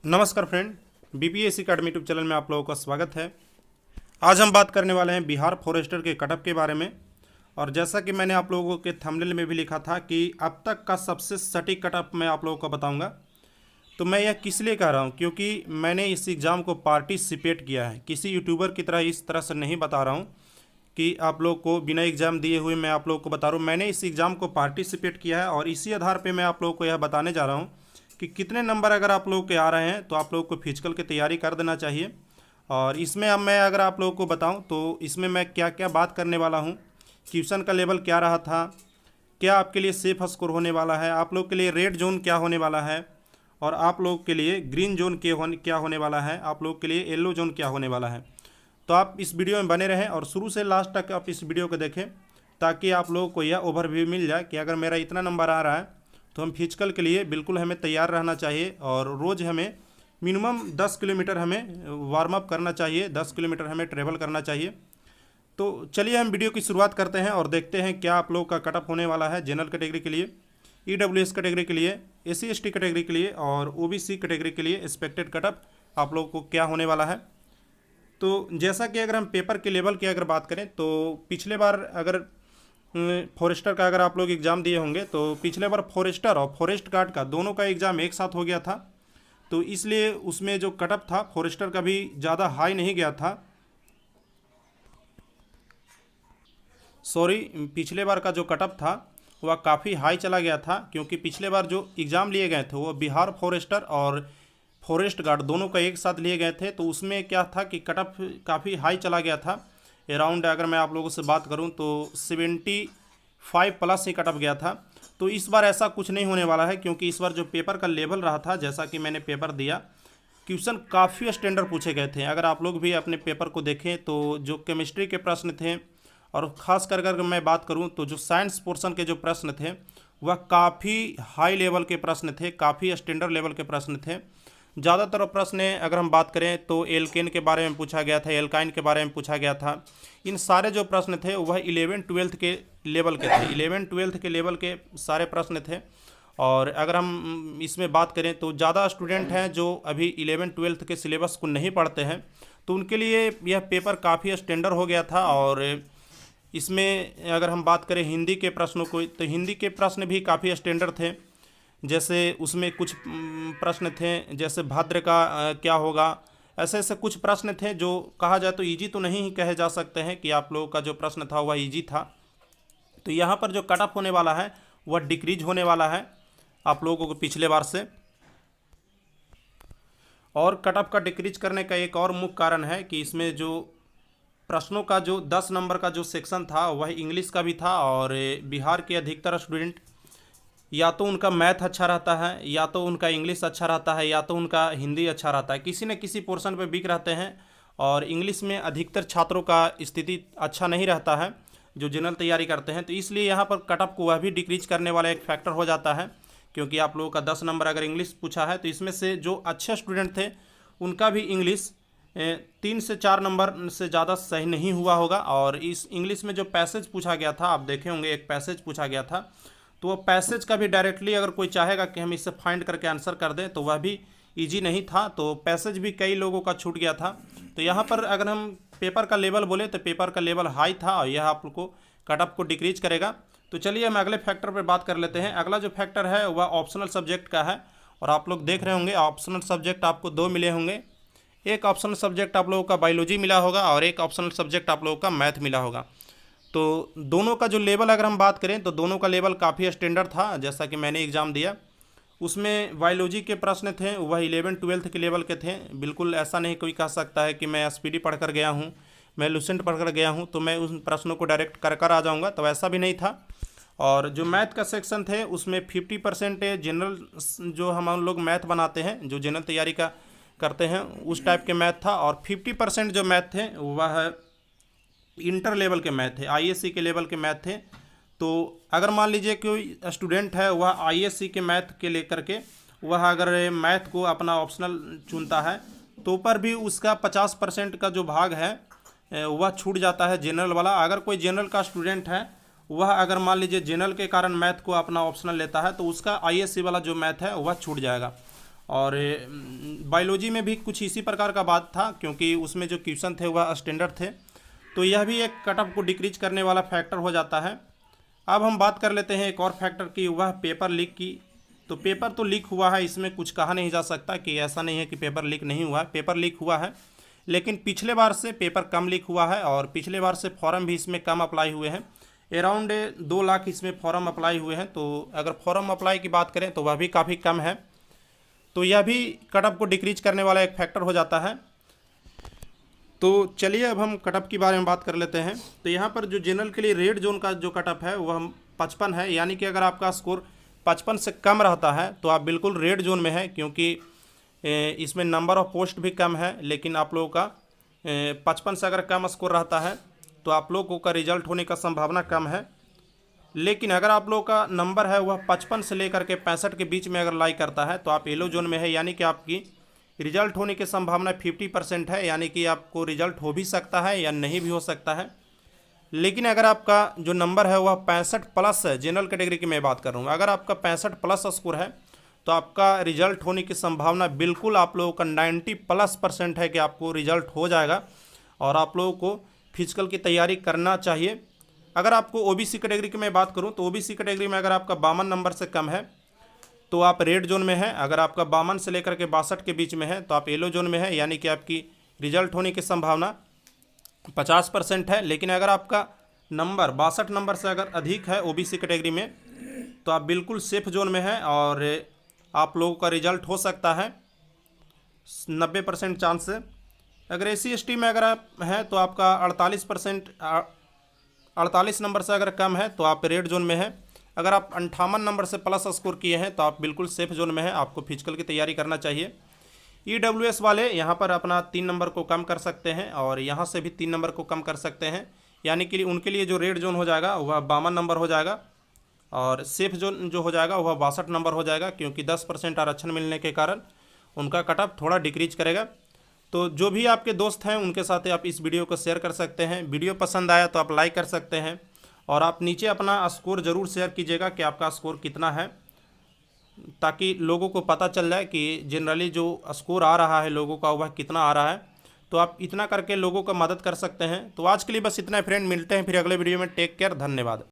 नमस्कार friend, BPSC academy YouTube channel में आप लोगों का स्वागत है। आज हम बात करने वाले हैं बिहार फॉरेस्टर के कटअप के बारे में। और जैसा कि मैंने आप लोगों के थंबनेल में भी लिखा था कि अब तक का सबसे सटीक कटअप मैं आप लोगों को बताऊंगा। तो मैं यह किस लिए कह रहा हूं, क्योंकि मैंने इस एग्ज़ाम को पार्टिसिपेट किया है। किसी यूट्यूबर की तरह इस तरह से नहीं बता रहा हूँ कि आप लोग को बिना एग्ज़ाम दिए हुए मैं आप लोगों को बता रहा हूँ। मैंने इस एग्ज़ाम को पार्टिसिपेट किया है और इसी आधार पर मैं आप लोगों को यह बताने जा रहा हूँ कि कितने नंबर अगर आप लोगों के आ रहे हैं तो आप लोगों को फिजिकल की तैयारी कर देना चाहिए। और इसमें अब मैं अगर आप लोगों को बताऊं तो इसमें मैं क्या क्या बात करने वाला हूं, क्वेश्चन का लेवल क्या रहा था, क्या आपके लिए सेफ स्कोर होने वाला है, आप लोग के लिए रेड जोन क्या होने वाला है, और आप लोग के लिए ग्रीन जोन क्या होने वाला है, आप लोग के लिए येलो जोन क्या होने वाला है। तो आप इस वीडियो में बने रहें और शुरू से लास्ट तक आप इस वीडियो को देखें ताकि आप लोगों को यह ओवरव्यू मिल जाए कि अगर मेरा इतना नंबर आ रहा है तो हम फिजिकल के लिए बिल्कुल हमें तैयार रहना चाहिए। और रोज़ हमें मिनिमम 10 किलोमीटर हमें वार्म अप करना चाहिए, 10 किलोमीटर हमें ट्रेवल करना चाहिए। तो चलिए हम वीडियो की शुरुआत करते हैं और देखते हैं क्या आप लोगों का कटअप होने वाला है जनरल कैटेगरी के लिए, ईडब्ल्यूएस कैटेगरी के लिए, एससी एसटी कैटेगरी के लिए और ओबीसी कैटेगरी के लिए एक्सपेक्टेड कटअप आप लोगों को क्या होने वाला है। तो जैसा कि अगर हम पेपर के लेवल की अगर बात करें तो पिछले बार अगर फॉरेस्टर का अगर आप लोग एग्ज़ाम दिए होंगे तो पिछले बार फॉरेस्टर और फॉरेस्ट गार्ड का दोनों का एग्ज़ाम एक साथ हो गया था। तो इसलिए उसमें जो कटअप था फॉरेस्टर का भी ज़्यादा हाई नहीं गया था। पिछले बार का जो कटअप था वह काफ़ी हाई चला गया था, क्योंकि पिछले बार जो एग्ज़ाम लिए गए थे वो बिहार फॉरेस्टर और फॉरेस्ट गार्ड दोनों का एक साथ लिए गए थे। तो उसमें क्या था कि कटअप काफ़ी हाई चला गया था। अराउंड अगर मैं आप लोगों से बात करूं तो 75 प्लस ही कटअप गया था। तो इस बार ऐसा कुछ नहीं होने वाला है, क्योंकि इस बार जो पेपर का लेवल रहा था, जैसा कि मैंने पेपर दिया, क्वेश्चन काफ़ी स्टैंडर्ड पूछे गए थे। अगर आप लोग भी अपने पेपर को देखें तो जो केमिस्ट्री के प्रश्न थे और ख़ास कर अगर मैं बात करूं तो जो साइंस पोर्शन के जो प्रश्न थे वह काफ़ी हाई लेवल के प्रश्न थे, काफ़ी स्टैंडर्ड लेवल के प्रश्न थे। ज़्यादातर प्रश्न अगर हम बात करें तो एल्केन के बारे में पूछा गया था, एल्काइन के बारे में पूछा गया था। इन सारे जो प्रश्न थे वह 11-12 के लेवल के थे, 11-12 के लेवल के सारे प्रश्न थे। और अगर हम इसमें बात करें तो ज़्यादा स्टूडेंट हैं जो अभी 11-12 के सिलेबस को नहीं पढ़ते हैं, तो उनके लिए यह पेपर काफ़ी स्टैंडर्ड हो गया था। और इसमें अगर हम बात करें हिंदी के प्रश्नों को तो हिंदी के प्रश्न भी काफ़ी स्टैंडर्ड थे। जैसे उसमें कुछ प्रश्न थे, जैसे भाद्र का क्या होगा, ऐसे ऐसे कुछ प्रश्न थे जो कहा जाए तो इजी तो नहीं कहे जा सकते हैं कि आप लोगों का जो प्रश्न था वह इजी था। तो यहाँ पर जो कटअप होने वाला है वह डिक्रीज होने वाला है आप लोगों को पिछले बार से। और कटअप का डिक्रीज करने का एक और मुख्य कारण है कि इसमें जो प्रश्नों का जो 10 नंबर का जो सेक्शन था वह इंग्लिश का भी था। और बिहार के अधिकतर स्टूडेंट या तो उनका मैथ अच्छा रहता है, या तो उनका इंग्लिश अच्छा रहता है, या तो उनका हिंदी अच्छा रहता है, किसी न किसी पोर्शन पे वीक रहते हैं। और इंग्लिश में अधिकतर छात्रों का स्थिति अच्छा नहीं रहता है जो जनरल तैयारी करते हैं। तो इसलिए यहाँ पर कटअप को वह भी डिक्रीज करने वाला एक फैक्टर हो जाता है, क्योंकि आप लोगों का 10 नंबर अगर इंग्लिश पूछा है तो इसमें से जो अच्छे स्टूडेंट थे उनका भी इंग्लिश 3 से 4 नंबर से ज़्यादा सही नहीं हुआ होगा। और इस इंग्लिश में जो पैसेज पूछा गया था, आप देखे होंगे एक पैसेज पूछा गया था, तो वह पैसेज का भी डायरेक्टली अगर कोई चाहेगा कि हम इससे फाइंड करके आंसर कर दें तो वह भी इजी नहीं था। तो पैसेज भी कई लोगों का छूट गया था। तो यहाँ पर अगर हम पेपर का लेवल बोले तो पेपर का लेवल हाई था और यह आपको कटअप को डिक्रीज करेगा। तो चलिए हम अगले फैक्टर पर बात कर लेते हैं। अगला जो फैक्टर है वह ऑप्शनल सब्जेक्ट का है। और आप लोग देख रहे होंगे ऑप्शनल सब्जेक्ट आपको 2 मिले होंगे। एक ऑप्शनल सब्जेक्ट आप लोगों का बायोलॉजी मिला होगा और एक ऑप्शनल सब्जेक्ट आप लोगों का मैथ मिला होगा। तो दोनों का जो लेवल अगर हम बात करें तो दोनों का लेवल काफ़ी स्टैंडर्ड था। जैसा कि मैंने एग्ज़ाम दिया उसमें बायोलॉजी के प्रश्न थे वह 11-12 के लेवल के थे। बिल्कुल ऐसा नहीं कोई कह सकता है कि मैं एसपीडी पढ़ कर गया हूँ, मैं लुसेंट पढ़ कर गया हूँ तो मैं उन प्रश्नों को डायरेक्ट कर आ जाऊँगा, तो ऐसा भी नहीं था। और जो मैथ का सेक्शन थे उसमें 50% जनरल जो हम लोग मैथ बनाते हैं, जो जनरल तैयारी का करते हैं उस टाइप के मैथ था। और 50% जो मैथ थे वह इंटर लेवल के मैथ थे, आईएससी के लेवल के मैथ थे। तो अगर मान लीजिए कोई स्टूडेंट है वह आईएससी के मैथ के लेकर के वह अगर मैथ को अपना ऑप्शनल चुनता है तो पर भी उसका 50% का जो भाग है वह छूट जाता है जनरल वाला। अगर कोई जनरल का स्टूडेंट है वह अगर मान लीजिए जनरल के कारण मैथ को अपना ऑप्शनल लेता है तो उसका आईएससी वाला जो मैथ है वह छूट जाएगा। और बायोलॉजी में भी कुछ इसी प्रकार का बात था, क्योंकि उसमें जो क्वेश्चन थे वह स्टैंडर्ड थे। तो यह भी एक कट ऑफ को डिक्रीज करने वाला फैक्टर हो जाता है। अब हम बात कर लेते हैं एक और फैक्टर की, वह पेपर लीक की। तो पेपर तो लीक हुआ है, इसमें कुछ कहा नहीं जा सकता कि ऐसा नहीं है कि पेपर लीक नहीं हुआ है, पेपर लीक हुआ है, लेकिन पिछले बार से पेपर कम लीक हुआ है और पिछले बार से फॉर्म भी इसमें कम अप्लाई हुए हैं। अराउंड 2 लाख इसमें फॉर्म अप्लाई हुए हैं। तो अगर फॉर्म अप्लाई की बात करें तो वह भी काफ़ी कम है। तो यह भी कट ऑफ को डिक्रीज करने वाला एक फैक्टर हो जाता है। तो चलिए अब हम कट ऑफ के बारे में बात कर लेते हैं। तो यहाँ पर जो जनरल के लिए रेड जोन का जो कट ऑफ है वह 55 है, यानी कि अगर आपका स्कोर 55 से कम रहता है तो आप बिल्कुल रेड जोन में है, क्योंकि इसमें नंबर ऑफ पोस्ट भी कम है। लेकिन आप लोगों का 55 से अगर कम स्कोर रहता है तो आप लोगों का रिजल्ट होने का संभावना कम है। लेकिन अगर आप लोगों का नंबर है वह 55 से लेकर के 65 के बीच में अगर लाई करता है तो आप येलो जोन में है, यानी कि आपकी रिजल्ट होने की संभावना 50% है, यानी कि आपको रिजल्ट हो भी सकता है या नहीं भी हो सकता है। लेकिन अगर आपका जो नंबर है वह 65 प्लस है, जनरल कैटेगरी की मैं बात कर रहा हूँ, अगर आपका 65 प्लस स्कोर है तो आपका रिजल्ट होने की संभावना बिल्कुल आप लोगों का 90+% है कि आपको रिजल्ट हो जाएगा। और आप लोगों को फिजिकल की तैयारी करना चाहिए। अगर आपको ओबीसी कैटेगरी की मैं बात करूं तो ओबीसी कैटेगरी में अगर आपका 52 नंबर से कम है तो आप रेड जोन में हैं। अगर आपका 52 से लेकर के 62 के बीच में है तो आप येलो जोन में है, यानी कि आपकी रिजल्ट होने की संभावना 50% है। लेकिन अगर आपका नंबर 62 नंबर से अगर अधिक है ओबीसी कैटेगरी में तो आप बिल्कुल सेफ जोन में है और आप लोगों का रिजल्ट हो सकता है 90% चांस से। अगर SC/ST में अगर आप हैं तो आपका 48 नंबर से अगर कम है तो आप रेड जोन में है। अगर आप 58 नंबर से प्लस स्कोर किए हैं तो आप बिल्कुल सेफ जोन में हैं, आपको फिजिकल की तैयारी करना चाहिए। EWS वाले यहाँ पर अपना 3 नंबर को कम कर सकते हैं और यहाँ से भी 3 नंबर को कम कर सकते हैं, यानी कि उनके लिए जो रेड जोन हो जाएगा वह 52 नंबर हो जाएगा और सेफ जोन जो हो जाएगा वह 62 नंबर हो जाएगा, क्योंकि 10% आरक्षण मिलने के कारण उनका कट ऑफ थोड़ा डिक्रीज करेगा। तो जो भी आपके दोस्त हैं उनके साथ आप इस वीडियो को शेयर कर सकते हैं। वीडियो पसंद आया तो आप लाइक कर सकते हैं और आप नीचे अपना स्कोर ज़रूर शेयर कीजिएगा कि आपका स्कोर कितना है, ताकि लोगों को पता चल जाए कि जनरली जो स्कोर आ रहा है लोगों का वह कितना आ रहा है। तो आप इतना करके लोगों का मदद कर सकते हैं। तो आज के लिए बस इतना है फ्रेंड, मिलते हैं फिर अगले वीडियो में। टेक केयर, धन्यवाद।